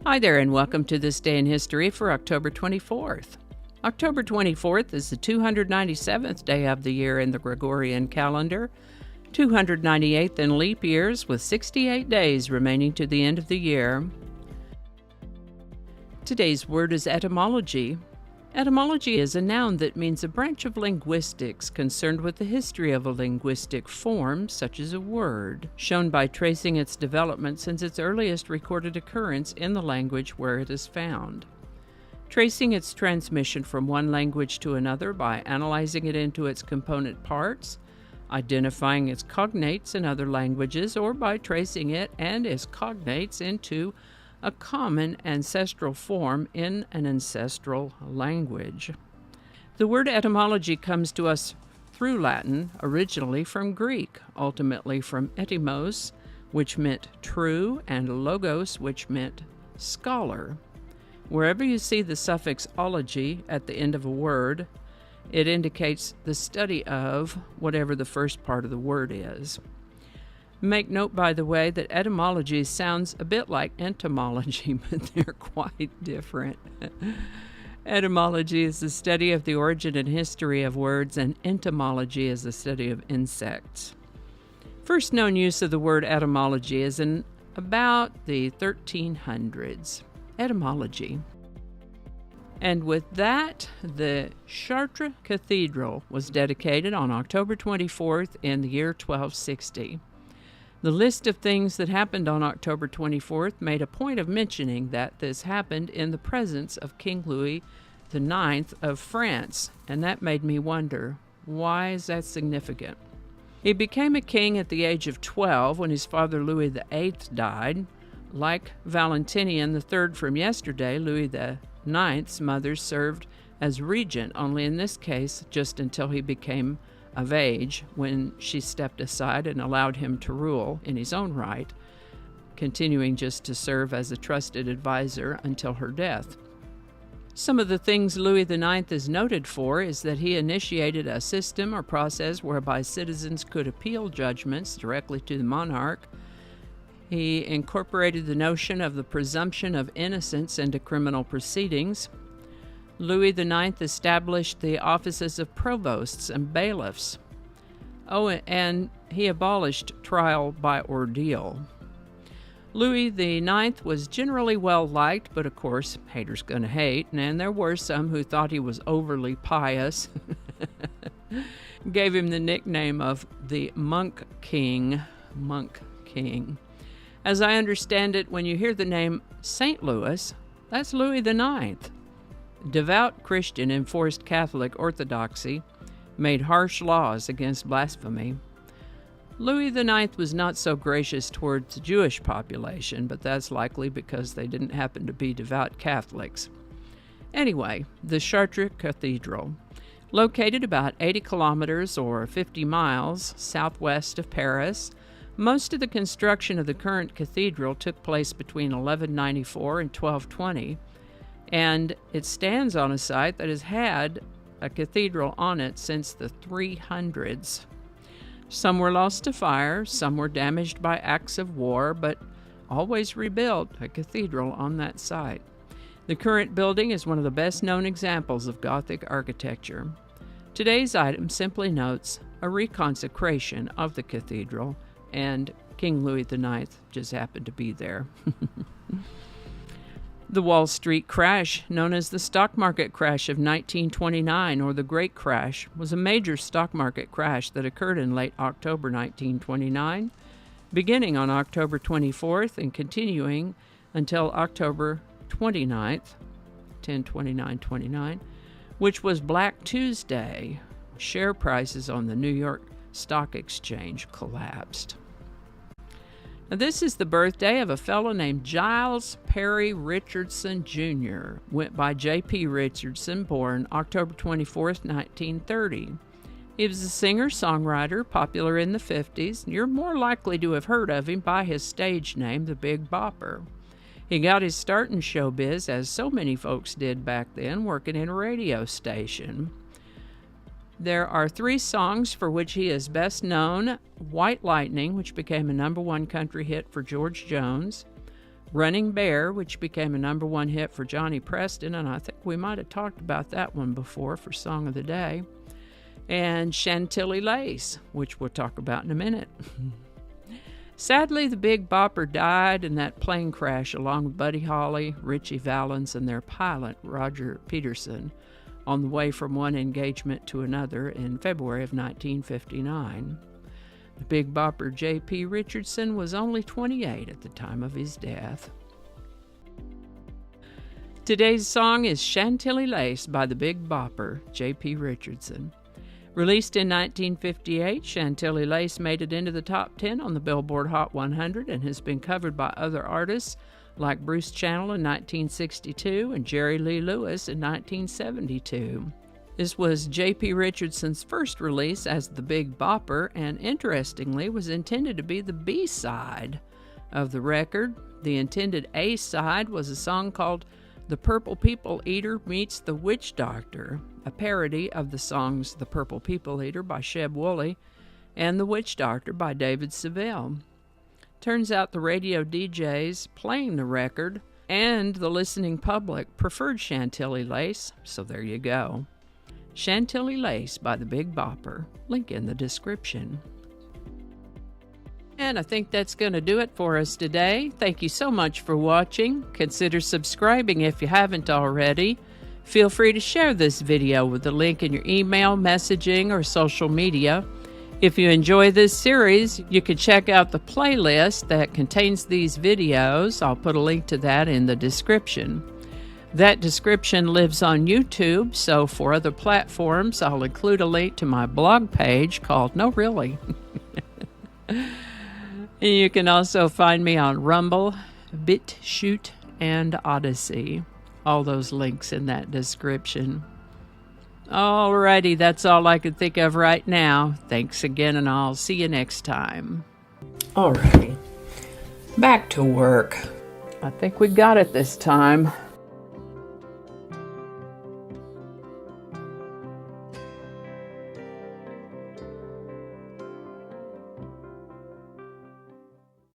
Hi there, and welcome to This Day in History for October 24th. October 24th is the 297th day of the year in the Gregorian calendar, 298th in leap years, with 68 days remaining to the end of the year. Today's word is etymology. Etymology is a noun that means a branch of linguistics concerned with the history of a linguistic form, such as a word, shown by tracing its development since its earliest recorded occurrence in the language where it is found. Tracing its transmission from one language to another by analyzing it into its component parts, identifying its cognates in other languages, or by tracing it and its cognates into a common ancestral form in an ancestral language. The word etymology comes to us through Latin, originally from Greek, ultimately from etymos, which meant true, and logos, which meant scholar. Wherever you see the suffix ology at the end of a word, it indicates the study of whatever the first part of the word is. Make note, by the way, that etymology sounds a bit like entomology, but they're quite different. Etymology is the study of the origin and history of words, and entomology is the study of insects. First known use of the word etymology is in about the 1300s. Etymology. And with that, the Chartres Cathedral was dedicated on October 24th in the year 1260. The list of things that happened on October 24th made a point of mentioning that this happened in the presence of King Louis IX of France, and that made me wonder, why is that significant? He became a king at the age of 12 when his father Louis VIII died. Like Valentinian III from yesterday, Louis IX's mother served as regent, only in this case just until he became of age, when she stepped aside and allowed him to rule in his own right, continuing just to serve as a trusted advisor until her death. Some of the things Louis IX is noted for is that he initiated a system or process whereby citizens could appeal judgments directly to the monarch. He incorporated the notion of the presumption of innocence into criminal proceedings. Louis IX established the offices of provosts and bailiffs. Oh, and he abolished trial by ordeal. Louis IX was generally well liked, but of course, haters gonna hate, and there were some who thought he was overly pious. Gave him the nickname of the Monk King. Monk King. As I understand it, when you hear the name St. Louis, that's Louis IX. Devout Christian enforced Catholic orthodoxy, made harsh laws against blasphemy. Louis IX was not so gracious towards the Jewish population, but that's likely because they didn't happen to be devout Catholics. Anyway, the Chartres Cathedral, located about 80 kilometers or 50 miles southwest of Paris. Most of the construction of the current cathedral took place between 1194 and 1220, and it stands on a site that has had a cathedral on it since the 300s. Some were lost to fire, some were damaged by acts of war, but always rebuilt a cathedral on that site. The current building is one of the best-known examples of Gothic architecture. Today's item simply notes a reconsecration of the cathedral, and King Louis IX just happened to be there. The Wall Street crash, known as the stock market crash of 1929, or the Great Crash, was a major stock market crash that occurred in late October 1929, beginning on October 24th and continuing until October 29th, 10/29/29, which was Black Tuesday. Share prices on the New York Stock Exchange collapsed. Now, this is the birthday of a fellow named Giles Perry Richardson Jr., went by J.P. Richardson, born October 24th, 1930. He was a singer-songwriter, popular in the 50s. You're more likely to have heard of him by his stage name, the Big Bopper. He got his start in showbiz, as so many folks did back then, working in a radio station. There are 3 songs for which he is best known: White Lightning, which became a #1 country hit for George Jones; Running Bear, which became a #1 hit for Johnny Preston, and I think we might have talked about that one before for Song of the Day. And Chantilly Lace, which we'll talk about in a minute. Sadly, the Big Bopper died in that plane crash along with Buddy Holly, Ritchie Valens, and their pilot, Roger Peterson, on the way from one engagement to another in February of 1959. The Big Bopper J.P. Richardson was only 28 at the time of his death. Today's song is Chantilly Lace by the Big Bopper, J.P. Richardson. Released in 1958, Chantilly Lace made it into the top 10 on the Billboard Hot 100 and has been covered by other artists like Bruce Channel in 1962 and Jerry Lee Lewis in 1972. This was J.P. Richardson's first release as the Big Bopper, and interestingly was intended to be the B-side of the record. The intended A-side was a song called The Purple People Eater Meets the Witch Doctor, a parody of the songs The Purple People Eater by Sheb Wooley and The Witch Doctor by David Seville. Turns out the radio DJs playing the record and the listening public preferred Chantilly Lace, so there you go. Chantilly Lace by the Big Bopper. Link in the description. And I think that's going to do it for us today. Thank you so much for watching. Consider subscribing if you haven't already. Feel free to share this video with the link in your email, messaging, or social media. If you enjoy this series, you can check out the playlist that contains these videos. I'll put a link to that in the description. That description lives on YouTube, so for other platforms, I'll include a link to my blog page called No Really. You can also find me on Rumble, BitChute, and Odyssey. All those links in that description. Alrighty, that's all I can think of right now. Thanks again, and I'll see you next time. Alrighty, back to work. I think we got it this time.